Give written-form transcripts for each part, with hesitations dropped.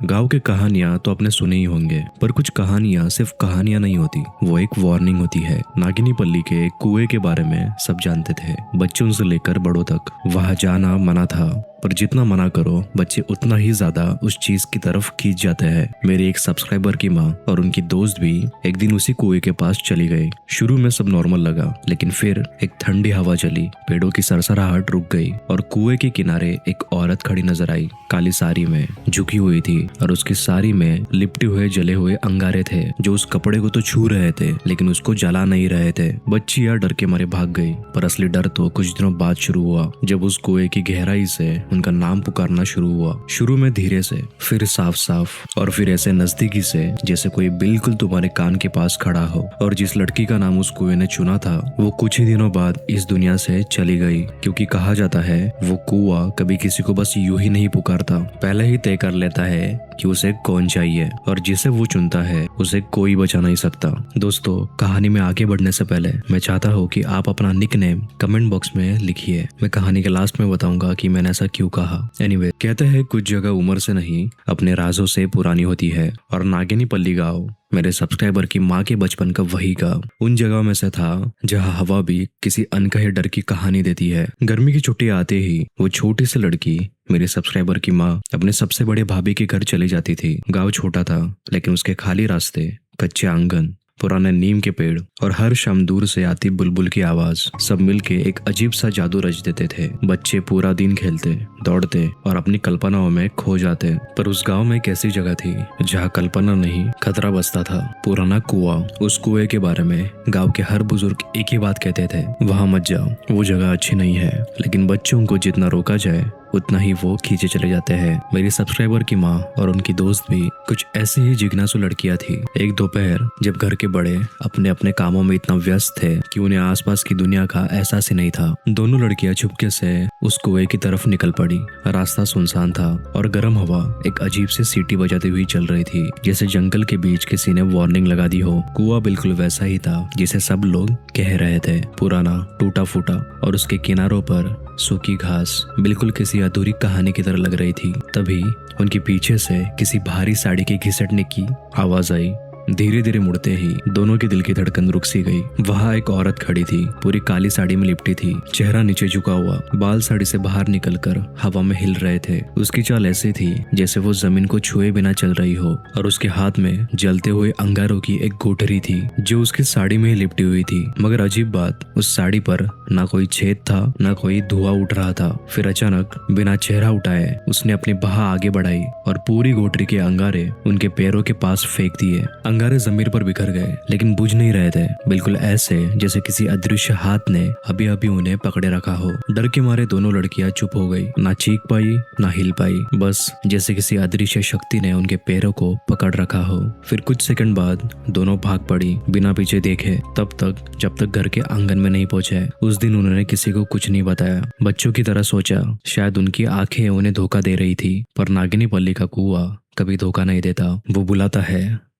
गांव की कहानियां तो आपने सुने ही होंगे, पर कुछ कहानियां सिर्फ कहानियां नहीं होती, वो एक वार्निंग होती है। नागिनी पल्ली के एक कुएं के बारे में सब जानते थे, बच्चों से लेकर बड़ों तक। वहां जाना मना था, पर जितना मना करो बच्चे उतना ही ज्यादा उस चीज की तरफ खींच जाते हैं। मेरे एक सब्सक्राइबर की माँ और उनकी दोस्त भी एक दिन उसी कुएं के पास चली गई। शुरू में सब नॉर्मल लगा, लेकिन फिर एक ठंडी हवा चली, पेड़ों की सरसराहट रुक गई और कुएं के किनारे एक औरत खड़ी नजर आई। काली साड़ी में झुकी हुई थी और उसकी साड़ी में लिपटे हुए जले हुए अंगारे थे, जो उस कपड़े को तो छू रहे थे लेकिन उसको जला नहीं रहे थे। बच्चियां डर के मारे भाग गई, पर असली डर तो कुछ दिनों बाद शुरू हुआ, जब उस कुएं की गहराई से उनका नाम पुकारना शुरू हुआ। शुरू में धीरे से, फिर साफ साफ, और फिर ऐसे नजदीकी से जैसे कोई बिल्कुल तुम्हारे कान के पास खड़ा हो। और जिस लड़की का नाम उस कुएं ने चुना था, वो कुछ ही दिनों बाद इस दुनिया से चली गई, क्योंकि कहा जाता है वो कुआं कभी किसी को बस यूं ही नहीं पुकारता, पहले ही तय कर लेता है कि उसे कौन चाहिए, और जिसे वो चुनता है उसे कोई बचा नहीं सकता। दोस्तों, कहानी में आगे बढ़ने से पहले मैं चाहता हूँ कि आप अपना निकनेम कमेंट बॉक्स में लिखिए। मैं कहानी के लास्ट में बताऊंगा कि मैंने ऐसा क्यों कहा। एनीवे, कहते हैं कुछ जगह उम्र से नहीं अपने राजों से पुरानी होती है, और नागिनी पल्ली गाँव मेरे सब्सक्राइबर की माँ के बचपन का वही गाँव उन जगहों में से था जहाँ हवा भी किसी अनकहे डर की कहानी देती है। गर्मी की छुट्टी आते ही वो छोटी सी लड़की, मेरे सब्सक्राइबर की माँ, अपने सबसे बड़े भाभी के घर चली जाती थी। गांव छोटा था, लेकिन उसके खाली रास्ते, कच्चे आंगन, पुराने नीम के पेड़ और हर शाम दूर से आती बुलबुल की आवाज, सब मिलके एक अजीब सा जादू रच देते थे। बच्चे पूरा दिन खेलते, दौड़ते और अपनी कल्पनाओं में खो जाते। पर उस गांव में एक ऐसी जगह थी जहां कल्पना नहीं, खतरा बसता था। पुराना कुआं। उस कुएं के बारे में गांव के हर बुजुर्ग एक ही बात कहते थे, वहां मत जाओ, वो जगह अच्छी नहीं है। लेकिन बच्चों को जितना रोका जाए उतना ही वो खींचे चले जाते हैं। मेरी सब्सक्राइबर की माँ और उनकी दोस्त भी कुछ ऐसी ही जिज्ञासु लड़कियां थी। एक दोपहर जब घर के बड़े अपने अपने कामों में इतना व्यस्त थे कि उन्हें आसपास की दुनिया का एहसास ही नहीं था, दोनों लड़कियां चुपके से उस कुएं की तरफ निकल पड़ी। रास्ता सुनसान था और गर्म हवा एक अजीब सी सीटी बजाती हुई चल रही थी, जैसे जंगल के बीच किसी ने वार्निंग लगा दी हो। कुआं बिल्कुल वैसा ही था जिसे सब लोग कह रहे थे, पुराना, टूटा फूटा, और उसके किनारों पर सूखी घास बिल्कुल किसी अधूरी कहानी की तरह लग रही थी। तभी उनके पीछे से किसी भारी साड़ी के घिसटने की आवाज आई। धीरे धीरे मुड़ते ही दोनों के दिल की धड़कन रुक सी गई। वहां एक औरत खड़ी थी, पूरी काली साड़ी में लिपटी थी, चेहरा नीचे झुका हुआ, बाल साड़ी से बाहर निकलकर हवा में हिल रहे थे। उसकी चाल ऐसी थी जैसे वो जमीन को छुए बिना चल रही हो, और उसके हाथ में जलते हुए अंगारों की एक गोटरी थी जो उसकी साड़ी में ही लिपटी हुई थी। मगर अजीब बात, उस साड़ी पर ना कोई छेद था, ना कोई धुआं उठ रहा था। फिर अचानक बिना चेहरा उठाए उसने अपनी बाह आगे बढ़ाई और पूरी गोटरी के अंगारे उनके पैरों के पास फेंक दिए। अंगारे जमीन पर बिखर गए, लेकिन बुझ नहीं रहे थे, बिल्कुल ऐसे जैसे किसी अदृश्य हाथ ने अभी अभी उन्हें पकड़े रखा हो। डर के मारे दोनों लड़कियां चुप हो गई, ना चीख पाई ना हिल पाई, बस जैसे किसी अदृश्य शक्ति ने उनके पैरों को पकड़ रखा हो। फिर कुछ सेकंड बाद दोनों भाग पड़ी, बिना पीछे देखे, तब तक जब तक घर के आंगन में नहीं पहुंचे। उस दिन उन्होंने किसी को कुछ नहीं बताया, बच्चों की तरह सोचा शायद उनकी आंखें उन्हें धोखा दे रही थी। पर नागिनी पल्ली का कुआं कभी धोखा नहीं देता, वो बुलाता है।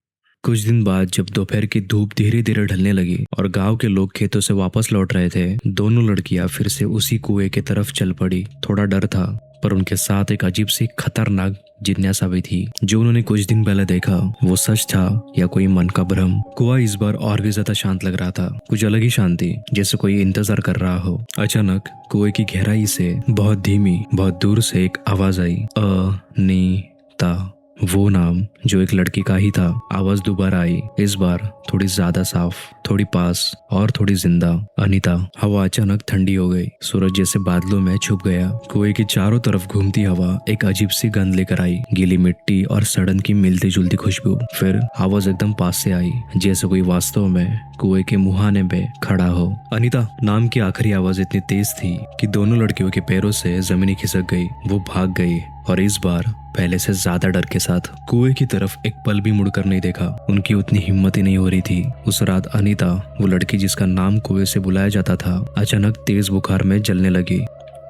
कुछ दिन बाद जब दोपहर की धूप धीरे धीरे ढलने लगी और गांव के लोग खेतों से वापस लौट रहे थे, दोनों लड़कियां फिर से उसी कुएं की तरफ चल पड़ी। थोड़ा डर था, पर उनके साथ एक अजीब सी खतरनाक जिज्ञासा भी थी। जो उन्होंने कुछ दिन पहले देखा वो सच था या कोई मन का भ्रम। कुआं इस बार और भी ज्यादा शांत लग रहा था, कुछ अलग ही शांति, जैसे कोई इंतजार कर रहा हो। अचानक कुएं की गहराई से बहुत धीमी, बहुत दूर से एक आवाज आई, अनीता। वो नाम जो एक लड़की का ही था। आवाज दोबारा आई, इस बार थोड़ी ज्यादा साफ, थोड़ी पास और थोड़ी जिंदा, अनीता। हवा अचानक ठंडी हो गई, सूरज जैसे बादलों में छुप गया। कुएं की चारों तरफ घूमती हवा एक अजीब सी गंध लेकर आई, गीली मिट्टी और सड़न की मिलती जुलती खुशबू। फिर आवाज एकदम पास से आई, जैसे कोई वास्तव में कुएं के मुहाने पे खड़ा हो। अनीता नाम की आखिरी आवाज इतनी तेज थी कि दोनों लड़कियों के पैरों से जमीन खिसक गई। वो भाग गई, और इस बार पहले से ज्यादा डर के साथ। कुएं की तरफ एक पल भी मुड़कर नहीं देखा, उनकी उतनी हिम्मत ही नहीं हो रही थी। उस रात अनीता, वो लड़की जिसका नाम कुएं से बुलाया जाता था, अचानक तेज बुखार में जलने लगी।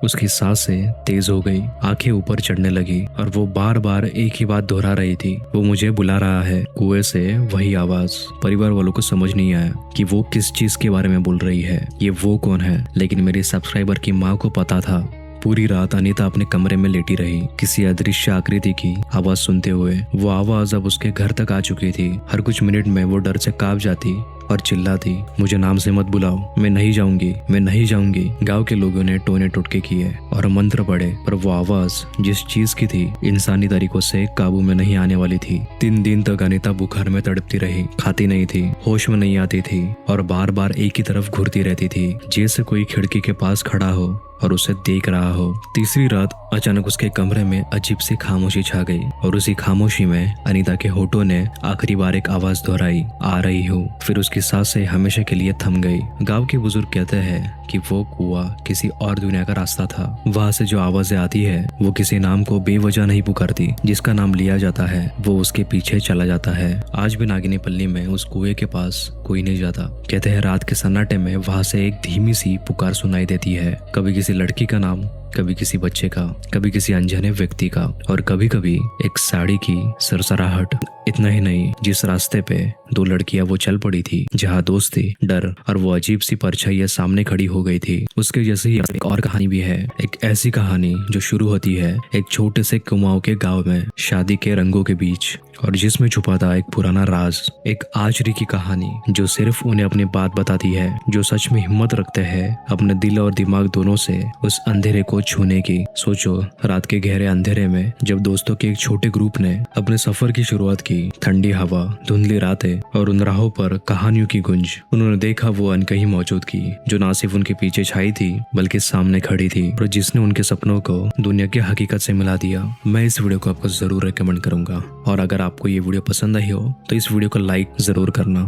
उसकी सांसें तेज हो गई, आंखें ऊपर चढ़ने लगी, और वो बार बार एक ही बात दोहरा रही थी, वो मुझे बुला रहा है। कुएं से वही आवाज। परिवार वालों को समझ नहीं आया कि वो किस चीज के बारे में बोल रही है, ये वो कौन है, लेकिन मेरी सब्सक्राइबर की माँ को पता था। पूरी रात अनीता अपने कमरे में लेटी रही, किसी अदृश्य आकृति की आवाज सुनते हुए। वो आवाज अब उसके घर तक आ चुकी थी। हर कुछ मिनट में वो डर से कांप जाती और चिल्लाती, मुझे नाम से मत बुलाओ, मैं नहीं जाऊंगी, मैं नहीं जाऊंगी। गांव के लोगों ने टोने टुटके किए और मंत्र पढ़े, पर वो आवाज जिस चीज की थी इंसानी तरीकों से काबू में नहीं आने वाली थी। 3 दिन तक अनीता बुखार में तड़पती रही, खाती नहीं थी, होश में नहीं आती थी और बार बार एक ही तरफ घूरती रहती थी, जैसे कोई खिड़की के पास खड़ा हो और उसे देख रहा हो। तीसरी रात अचानक उसके कमरे में अजीब सी खामोशी छा गई और उसी खामोशी में अनीता के होठों ने आखिरी बार एक आवाज दोहराई, आ रही हूँ। फिर उसकी सांसें हमेशा के लिए थम गई। गांव के बुजुर्ग कहते हैं कि वो कुआं किसी और दुनिया का रास्ता था। वहां से जो आवाजें आती है वो किसी नाम को बेवजह नहीं पुकारती, जिसका नाम लिया जाता है वो उसके पीछे चला जाता है। आज भी नागिनी पल्ली में उस कुएं के पास कोई नहीं जाता। कहते हैं रात के सन्नाटे में वहां से एक धीमी सी पुकार सुनाई देती है, कभी किसी लड़की का नाम, कभी किसी बच्चे का, कभी किसी अनजाने व्यक्ति का और कभी कभी एक साड़ी की सरसराहट। इतना ही नहीं, जिस रास्ते पे 2 लड़कियां वो चल पड़ी थी, जहाँ दोस्ती, डर और वो अजीब सी परछाइयां सामने खड़ी हो गई थी, उसके जैसे ही एक और कहानी भी है। एक ऐसी कहानी जो शुरू होती है एक छोटे से कुमाऊं के गांव में, शादी के रंगों के बीच, और जिसमें छुपा था एक पुराना राज। एक आचरी की कहानी जो सिर्फ उन्हें अपनी बात बताती है, जो सच में हिम्मत रखते हैं अपने दिल और दिमाग दोनों से उस अंधेरे को छूने की। सोचो, रात के गहरे अंधेरे में जब दोस्तों के एक छोटे ग्रुप ने अपने सफर की शुरुआत की, ठंडी हवा, धुंधली रातें और उन राहों पर कहानियों की गुंज, उन्होंने देखा वो अनकही मौजूद की जो ना सिर्फ उनके पीछे छाई थी बल्कि सामने खड़ी थी, और जिसने उनके सपनों को दुनिया की हकीकत से मिला दिया। मैं इस वीडियो को आपको जरूर रिकमेंड करूंगा और अगर आपको ये वीडियो पसंद आई हो तो इस वीडियो को लाइक जरूर करना।